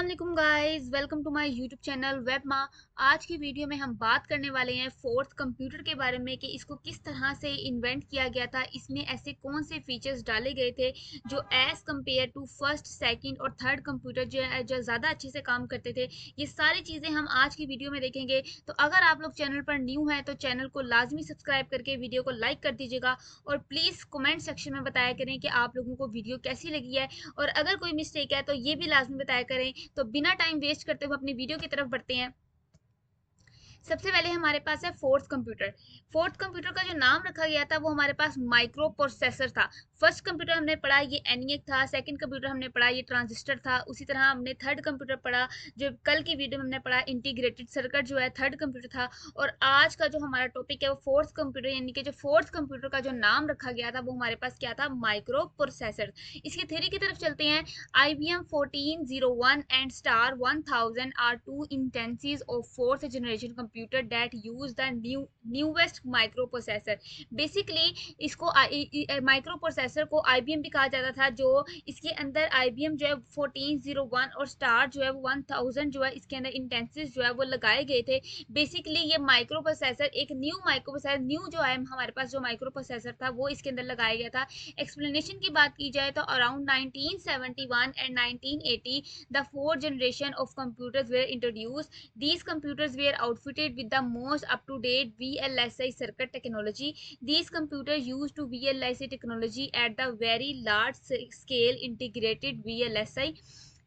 अस्सलाम वालेकुम guys, welcome to my YouTube channel web माँ। आज की वीडियो में हम बात करने वाले हैं फोर्थ कंप्यूटर के बारे में कि इसको किस तरह से इन्वेंट किया गया था, इसमें ऐसे कौन से फीचर्स डाले गए थे जो as compared to first, second और थर्ड कंप्यूटर जो ज़्यादा अच्छे से काम करते थे। ये सारी चीज़ें हम आज की वीडियो में देखेंगे। तो अगर आप लोग चैनल पर न्यू हैं तो चैनल को लाजमी सब्सक्राइब करके वीडियो को लाइक कर दीजिएगा और प्लीज़ कमेंट सेक्शन में बताया करें कि आप लोगों को वीडियो कैसी लगी है, और अगर कोई मिस्टेक है तो ये भी लाजमी बताया करें। तो बिना टाइम वेस्ट करते हुए अपनी वीडियो की तरफ बढ़ते हैं। सबसे पहले हमारे पास है फोर्थ कंप्यूटर। फोर्थ कंप्यूटर का जो नाम रखा गया था वो हमारे पास माइक्रो प्रोसेसर था। फर्स्ट कंप्यूटर हमने पढ़ा ये एनियक था, सेकंड कंप्यूटर हमने पढ़ा ये ट्रांजिस्टर था, उसी तरह हमने थर्ड कंप्यूटर पढ़ा जो कल की वीडियो में हमने पढ़ा इंटीग्रेटेड सर्किट जो है थर्ड कंप्यूटर था। और आज का जो हमारा टॉपिक है वो फोर्थ कंप्यूटर, यानी कि जो फोर्थ कंप्यूटर का जो नाम रखा गया था वो हमारे पास क्या था, माइक्रो प्रोसेसर। इसकी थ्योरी की तरफ चलते हैं। IBM 1401 and star 1000 are two instances of fourth generation computer that use the newest microprocessor। Basically इसको माइक्रो प्रोसेसर को IBM भी कहा जाता था। जो इसके अंदर IBM जो है 1401 और स्टार जो है 1000 जो है इसके अंदर इंटेंसिस जो है वो लगाए गए थे। बेसिकली ये माइक्रो प्रोसेसर एक न्यू माइक्रो प्रोसेसर, न्यू जो है हमारे पास जो माइक्रो प्रोसेसर था वो इसके अंदर लगाया गया था। एक्सप्लेनेशन की बात की जाए तो around 1971 and 1980 the fourth generation of computers were introduced. These computers were outfitted with the most up-to-date VLSI circuit technology. These computers used to VLSI technology at the very large scale integrated VLSI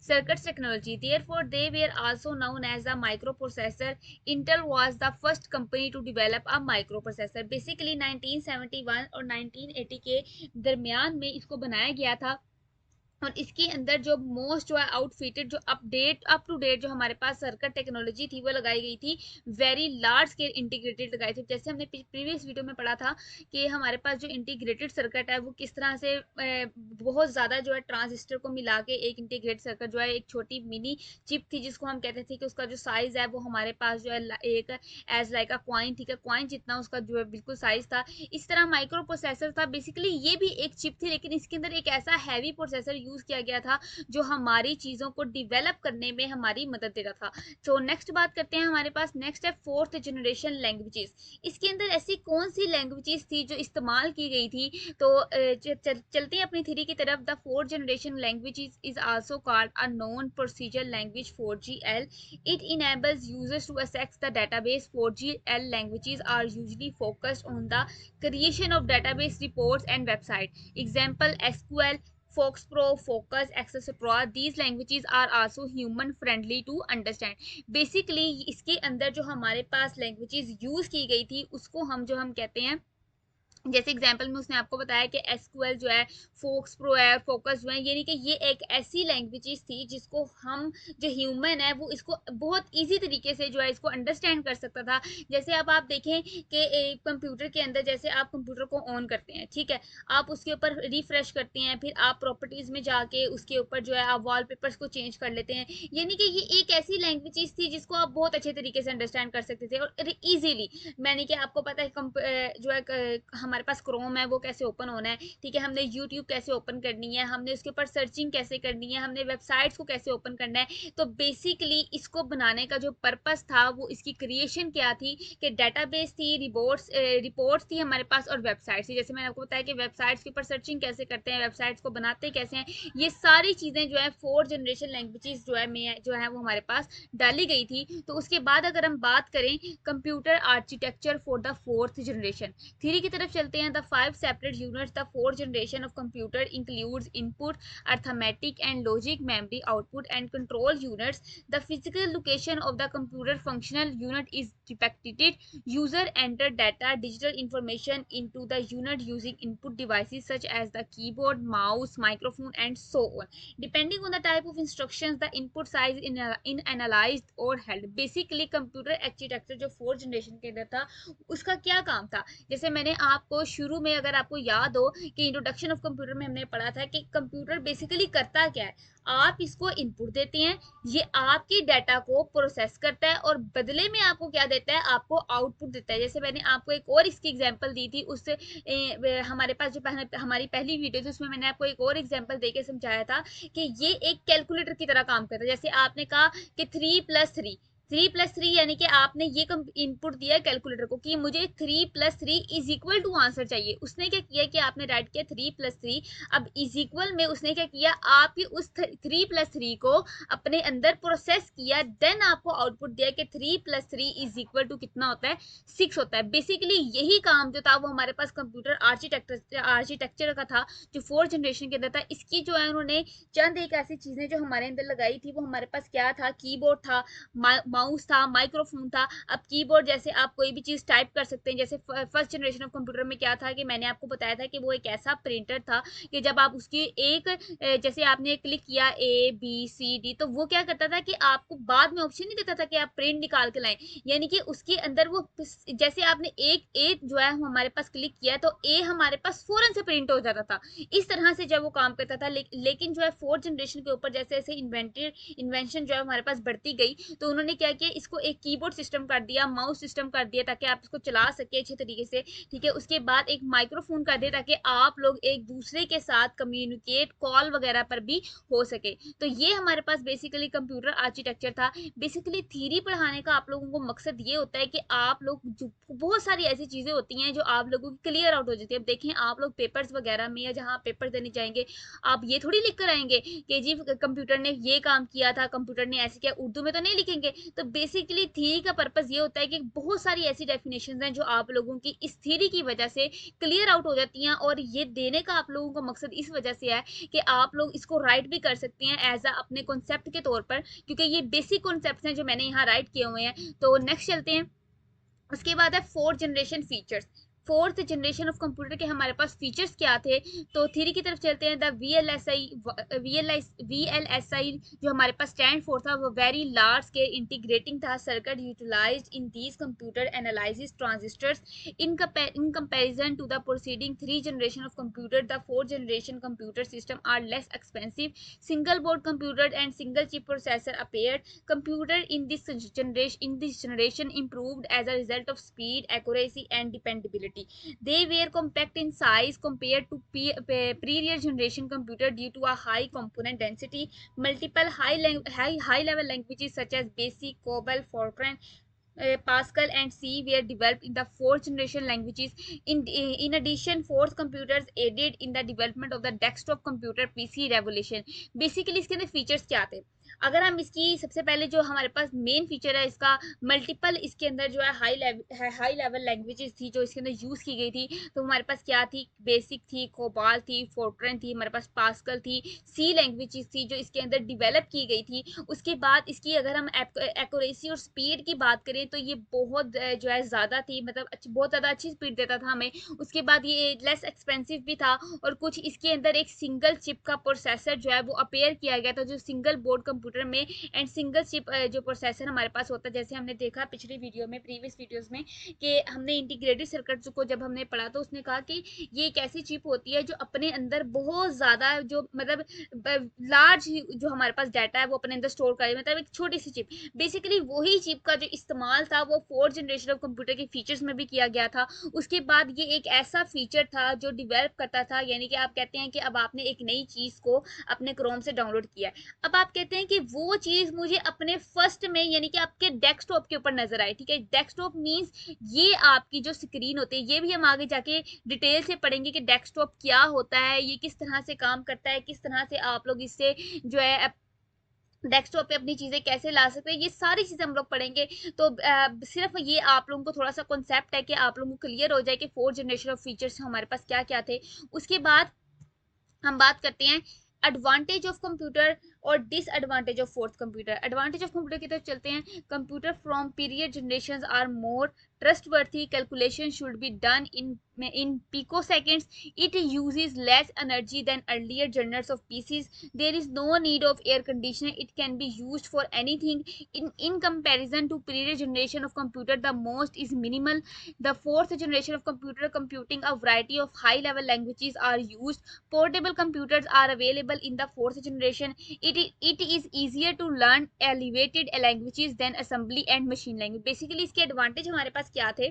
circuits technology. Therefore, they were also known as the microprocessor. Intel was the first company to develop a microprocessor. Basically 1971 और 1980 के दरमियान में इसको बनाया गया था। और इसके अंदर जो मोस्ट जो है आउटफिटेड जो अप टू डेट जो हमारे पास सर्किट टेक्नोलॉजी थी वो लगाई गई थी। वेरी लार्ज स्केल इंटीग्रेटेड लगाई थी। जैसे हमने प्रीवियस वीडियो में पढ़ा था कि हमारे पास जो इंटीग्रेटेड सर्किट है वो किस तरह से बहुत ज़्यादा जो है ट्रांजिस्टर को मिला के एक इंटीग्रेटेड सर्किट जो है एक छोटी मिनी चिप थी जिसको हम कहते थे कि उसका जो साइज़ है वो हमारे पास जो है एक एज लाइक अ क्वाइन, ठीक है, क्वाइन जितना उसका जो है बिल्कुल साइज़ था। इस तरह माइक्रो प्रोसेसर था। बेसिकली ये भी एक चिप थी लेकिन इसके अंदर एक ऐसा हैवी प्रोसेसर यूज किया गया था जो हमारी चीजों को डेवलप करने में हमारी मदद देता था। तो नेक्स्ट बात करते हैं, हमारे पास नेक्स्ट है फोर्थ जनरेशन लैंग्वेजेस। इसके अंदर ऐसी कौन सी लैंग्वेजेस थी जो इस्तेमाल की गई थी। तो चलते हैं अपनी थ्योरी की तरफ। The fourth generation languages is also called a non procedure language 4GL। It enables users to access the database. 4GL languages are usually focused on the creation of database reports and website. Example SQL, FoxPro, Focus, etc. These languages are also human friendly to understand. Basically इसके अंदर जो हमारे पास languages use की गई थी उसको हम कहते हैं, जैसे एग्जांपल में उसने आपको बताया कि SQL जो है, फोक्स प्रो है, फोकस जो है, यानी कि ये एक ऐसी लैंग्वेजेस थी जिसको हम जो ह्यूमन है वो इसको बहुत इजी तरीके से जो है इसको अंडरस्टैंड कर सकता था। जैसे अब आप देखें कि एक कंप्यूटर के अंदर जैसे आप कंप्यूटर को ऑन करते हैं, ठीक है, आप उसके ऊपर रिफ्रेश करते हैं, फिर आप प्रॉपर्टीज में जाके उसके ऊपर जो है आप वॉलपेपर्स को चेंज कर लेते हैं। यानी कि ये एक ऐसी लैंग्वेजेस थी जिसको आप बहुत अच्छे तरीके से अंडरस्टैंड कर सकते थे और इजीली। मैंने कि आपको पता है जो है हमारे पास क्रोम है वो कैसे ओपन होना है, ठीक है, हमने यूट्यूब कैसे ओपन करनी है, हमने उसके ऊपर सर्चिंग कैसे करनी है, हमने वेबसाइट्स को कैसे ओपन करना है। तो बेसिकली इसको बनाने का जो पर्पस था वो इसकी क्रिएशन क्या थी कि डेटाबेस थी, रिपोर्ट्स थी हमारे पास और वेबसाइट्स थी। जैसे मैंने आपको बताया कि वेबसाइट्स के ऊपर सर्चिंग कैसे करते हैं, वेबसाइट्स को बनाते कैसे हैं, ये सारी चीज़ें जो है फोर्थ जनरेशन लैंग्वेजेस जो है वो हमारे पास डाली गई थी। तो उसके बाद अगर हम बात करें computer architecture for the fourth generation, theory की तरफ चलते हैं। The 5 separate units the fourth generation of computer includes input, arithmetic and logic, memory, output and control units. The physical location of the computer functional unit is depicted. User enter data digital information into the unit using input devices such as the keyboard, mouse, microphone and so on. Depending on the type of instructions the input size in analysed और held. Basically computer architecture जो fourth generation के अंदर था उसका क्या काम था। जैसे मैंने आपको आपको शुरू में अगर आपको याद हो कि इंट्रोडक्शन ऑफ कंप्यूटर में हमने पढ़ा था कि कंप्यूटर बेसिकली करता क्या है, आप इसको इनपुट देते हैं, ये आपकी डाटा को प्रोसेस करता है और बदले में आपको क्या देता है, आपको आउटपुट देता है। जैसे मैंने आपको एक और इसकी एग्जांपल दी थी, उससे हमारे पास जो हमारी पहली वीडियो थी उसमें मैंने आपको एक और एग्जांपल देके समझाया था कि ये एक कैलकुलेटर की तरह काम करता है। जैसे आपने कहा कि 3+3 यानी कि आपने ये इनपुट दिया कैलकुलेटर को कि मुझे 3+3 इज इक्वल टू आंसर चाहिए। उसने क्या किया कि आपने राइट किया 3+3, अब इज इक्वल में उसने क्या किया, आपके उस 3+3 को अपने अंदर प्रोसेस किया, देन आपको आउटपुट दिया कि 3+3 इज इक्वल टू कितना होता है, 6 होता है। बेसिकली यही काम जो था वो हमारे पास कंप्यूटर आर्किटेक्चर का था जो 4th जनरेशन के अंदर था। इसकी जो है उन्होंने चंद एक ऐसी चीजें जो हमारे अंदर लगाई थी, वो हमारे पास क्या था, कीबोर्ड था, माउस था, माइक्रोफोन था। अब कीबोर्ड जैसे आप कोई भी चीज टाइप कर सकते हैं, जैसे फर्स्ट जनरेशन ऑफ कंप्यूटर में क्या था कि मैंने आपको बताया था कि वो एक ऐसा प्रिंटर था कि जब आप उसकी एक जैसे आपने क्लिक किया ABCD, तो वो क्या करता था कि आपको बाद में ऑप्शन नहीं देता था कि आप प्रिंट निकाल के लाएं, यानी कि उसके अंदर वो जैसे आपने एक ए जो है हमारे पास क्लिक किया तो ए हमारे पास फौरन से प्रिंट हो जाता था। इस तरह से जब वो काम करता था, लेकिन जो है 4th जनरेशन के ऊपर जैसे जैसे इन्वेंशन जो है हमारे पास बढ़ती गई, तो उन्होंने क्या किया, इसको एक कीबोर्ड सिस्टम कर दिया, माउस सिस्टम कर दिया ताकि आप इसको चला सके अच्छे तरीके से, ठीक है। उसके बाद एक माइक्रोफोन कर दिया ताकि आप लोग एक दूसरे के साथ कम्युनिकेट कॉल वगैरह पर भी हो सके। तो ये हमारे पास बेसिकली कंप्यूटर आर्किटेक्चर था। बेसिकली थ्योरी पढ़ाने का आप लोगों को मकसद ये होता है कि आप लोग बहुत सारी ऐसी चीजें होती हैं जो आप लोगों की क्लियर आउट हो जाती है। अब देखें आप लोग पेपर्स वगैरह में या जहाँ पेपर देने जाएंगे, आप ये थोड़ी लिख कर आएंगे कि जी कंप्यूटर ने ये काम किया था, कंप्यूटर ने ऐसे किया, उर्दू में तो नहीं लिखेंगे। तो बेसिकली थ्योरी का पर्पस ये होता है कि बहुत सारी ऐसी डेफिनेशंस हैं जो आप लोगों की इस थ्योरी की वजह से क्लियर आउट हो जाती हैं, और ये देने का आप लोगों का मकसद इस वजह से है कि आप लोग इसको राइट भी कर सकते हैं एज अ अपने कॉन्सेप्ट के तौर पर, क्योंकि ये बेसिक कॉन्सेप्ट हैं जो मैंने यहाँ राइट किए हुए हैं। तो नेक्स्ट चलते हैं। उसके बाद है 4th generation features. 4th generation of computer के हमारे पास फीचर्स क्या थे, तो थ्योरी की तरफ चलते हैं। द VLSI जो हमारे पास स्टैंड फॉर था, वो वेरी लार्ज स्केल इंटीग्रेटिंग था circuit utilized in these computer analysis transistors in comparison to the proceeding 3 generation of computer. The 4th generation computer system are less expensive, single board computer and single chip processor appeared. Computer in this generation improved as a result of speed, accuracy, and dependability. They were compact in size compared to previous generation computer due to a high component density. Multiple high level languages such as BASIC, COBOL, Fortran, Pascal and C were developed in the 4th generation languages. In addition, 4th computers aided in the development of the desktop computer PC revolution. Basically इसके अंदर features क्या थे, अगर हम इसकी सबसे पहले जो हमारे पास मेन फीचर है इसका, मल्टीपल इसके अंदर जो है हाई लेवल लैंग्वेजेस थी जो इसके अंदर यूज की गई थी। तो हमारे पास क्या थी, बेसिक थी, कोबाल थी, फोर्ट्रन थी, हमारे पास पास्कल थी, सी लैंग्वेजेस थी जो इसके अंदर डिवेलप की गई थी। उसके बाद इसकी अगर हम एक्यूरेसी और स्पीड की बात करें तो ये बहुत जो है ज़्यादा थी, मतलब बहुत ज़्यादा अच्छी स्पीड देता था हमें। उसके बाद ये लेस एक्सपेंसिव भी था, और कुछ इसके अंदर एक सिंगल चिप का प्रोसेसर जो है वो अपेयर किया गया था, जो सिंगल बोर्ड कंप्यूटर में एंड सिंगल चिप जो प्रोसेसर हमारे पास होता है। जैसे हमने देखा पिछली वीडियो में, प्रीवियस वीडियोस में, कि हमने इंटीग्रेटेड सर्किट्स को जब हमने पढ़ा तो उसने कहा कि ये एक ऐसी चिप होती है जो अपने अंदर बहुत ज़्यादा जो मतलब लार्ज जो हमारे पास डाटा है वो अपने अंदर स्टोर करे, मतलब एक छोटी सी चिप। बेसिकली वही चिप का जो इस्तेमाल था वो 4th जनरेशन ऑफ कंप्यूटर के फीचर्स में भी किया गया था। उसके बाद ये एक ऐसा फीचर था जो डिवेलप करता था, यानी कि आप कहते हैं कि अब आपने एक नई चीज़ को अपने क्रोम से डाउनलोड किया है, अब आप कहते हैं कि वो चीज़ मुझे अपने फर्स्ट में यानी कि आपके डेस्कटॉप के ऊपर नजर आए, ठीक है। डेस्कटॉप मीन्स ये आपकी जो स्क्रीन होती है, ये भी हम आगे जाके डिटेल से पढ़ेंगे कि डेस्कटॉप क्या होता है, ये किस तरह से काम करता है, किस तरह से आप लोग इससे जो है डेस्कटॉप पे अपनी चीज़ें कैसे ला सकते हैं, ये सारी चीज़ें हम लोग पढ़ेंगे। तो सिर्फ ये आप लोगों को थोड़ा सा कॉन्सेप्ट है कि आप लोगों को क्लियर हो जाए कि 4th जनरेशन ऑफ फीचर्स हमारे पास क्या क्या थे। उसके बाद हम बात करते हैं एडवांटेज ऑफ कंप्यूटर और disadvantage of 4th computer. Advantage of computer की तरफ चलते हैं। Computer from period generations are more trustworthy calculation should be done in picoseconds. It uses less energy than earlier generations of PCs. There is no need of air conditioner. It can be used for anything. In comparison to previous generation of computer, the most is minimal. The fourth generation of computer computing a variety of high level languages are used. Portable computers are available in the fourth generation. It is easier to learn elevated languages than assembly and machine language. Basically इसके advantage हमारे पास क्या थे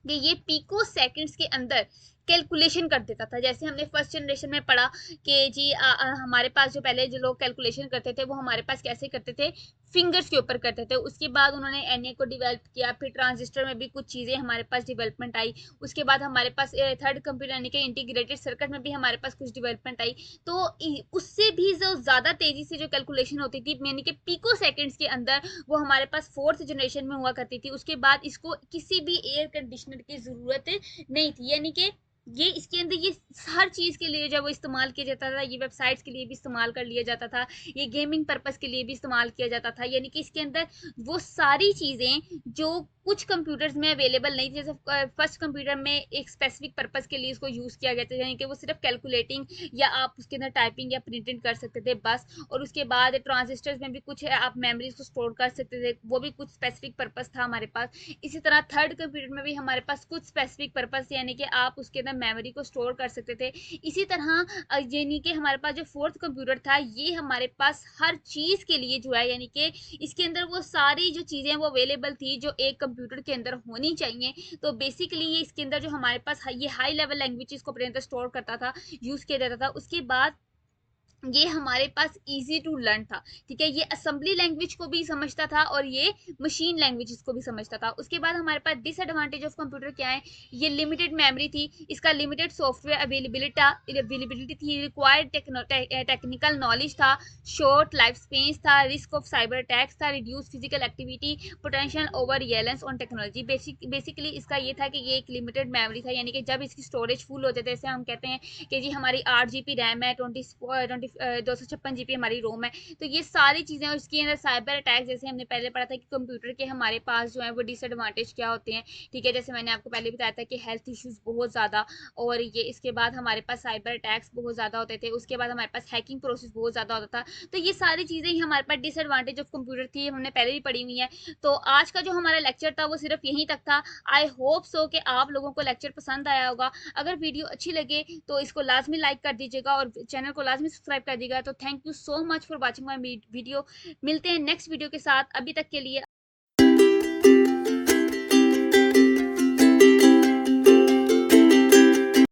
कि ये pico seconds के अंदर calculation कर देता था। जैसे हमने फर्स्ट जनरेशन में पढ़ा कि जी हमारे पास जो पहले जो लोग कैलकुलेशन करते थे वो हमारे पास कैसे करते थे, फिंगर्स के ऊपर करते थे। उसके बाद उन्होंने एनए को डेवलप किया, फिर ट्रांजिस्टर में भी कुछ चीज़ें हमारे पास डेवलपमेंट आई। उसके बाद हमारे पास थर्ड कंप्यूटर यानी कि इंटीग्रेटेड सर्किट में भी हमारे पास कुछ डेवलपमेंट आई। तो उससे भी जो ज़्यादा तेज़ी से जो कैलकुलेशन होती थी यानी कि पिको सेकेंड्स के अंदर, वो हमारे पास फोर्थ जनरेशन में हुआ करती थी। उसके बाद इसको किसी भी एयर कंडीशनर की ज़रूरत नहीं थी, यानी कि ये इसके अंदर ये हर चीज़ के लिए जब वो इस्तेमाल किया जाता था, ये वेबसाइट्स के लिए भी इस्तेमाल कर लिया जाता था, ये गेमिंग पर्पस के लिए भी इस्तेमाल किया जाता था। यानी कि इसके अंदर वो सारी चीज़ें जो कुछ कंप्यूटर्स में अवेलेबल नहीं थी। जैसे फर्स्ट कंप्यूटर में एक स्पेसिफिक पर्पस के लिए इसको यूज़ किया गया था, यानी कि वो सिर्फ कैलकुलेटिंग या आप उसके अंदर टाइपिंग या प्रिंटिंग कर सकते थे बस। और उसके बाद ट्रांजिस्टर्स में भी कुछ है, आप मेमोरीज को स्टोर कर सकते थे, वो भी कुछ स्पेसिफिक पर्पस था हमारे पास। इसी तरह थर्ड कंप्यूटर में भी हमारे पास कुछ स्पेसिफिक पर्पस, यानी कि आप उसके अंदर मेमोरी को स्टोर कर सकते थे। इसी तरह यानी कि हमारे पास जो फोर्थ कंप्यूटर था, ये हमारे पास हर चीज़ के लिए जो है, यानी कि इसके अंदर वो सारी जो चीज़ें वो अवेलेबल थी जो एक कंप्यूटर के अंदर होनी चाहिए। तो बेसिकली ये इसके अंदर जो हमारे पास ये हाई लेवल लैंग्वेजेस को अपने अंदर स्टोर करता था, यूज़ किया जाता था। उसके बाद ये हमारे पास इजी टू लर्न था, ठीक है। ये असेंबली लैंग्वेज को भी समझता था और ये मशीन लैंग्वेजेस को भी समझता था। उसके बाद हमारे पास डिसएडवांटेज ऑफ कंप्यूटर क्या है, ये लिमिटेड मेमोरी थी, इसका लिमिटेड सॉफ्टवेयर अवेलेबिलिटी थी, रिक्वायर्ड टेक्निकल नॉलेज था, शॉर्ट लाइफ स्पेस था, रिस्क ऑफ साइबर अटैक्स था, reduce physical activity, potential over reliance on technology. Basically इसका ये था कि ये एक लिमिटेड मेमोरी था, यानी कि जब इसकी स्टोरेज फुल हो जाती है, जैसे हम कहते हैं कि जी हमारी 8 GB रैम है, 256 GB हमारी रोम है, तो ये सारी चीज़ें। और इसके अंदर साइबर अटैक, जैसे हमने पहले पढ़ा था कि कंप्यूटर के हमारे पास जो है वो डिसएडवांटेज क्या होते हैं, ठीक है। जैसे मैंने आपको पहले बताया था कि हेल्थ इश्यूज बहुत ज़्यादा, और ये इसके बाद हमारे पास साइबर अटैक्स बहुत ज़्यादा होते थे। उसके बाद हमारे पास हैकिंग प्रोसेस बहुत ज़्यादा होता था। तो ये सारी चीज़ें ही हमारे पास डिसएडवांटेज ऑफ कंप्यूटर थी, हमने पहले भी पढ़ी हुई है। तो आज का जो हमारा लेक्चर था वो सिर्फ यहीं तक था। आई होप सो कि आप लोगों को लेक्चर पसंद आया होगा। अगर वीडियो अच्छी लगे तो इसको लाजमी लाइक कर दीजिएगा और चैनल को लाजमी सब्सक्राइब कर दीजिएगा। तो thank you so much for watching my video. मिलते हैं नेक्स्ट वीडियो के साथ, अभी तक के लिए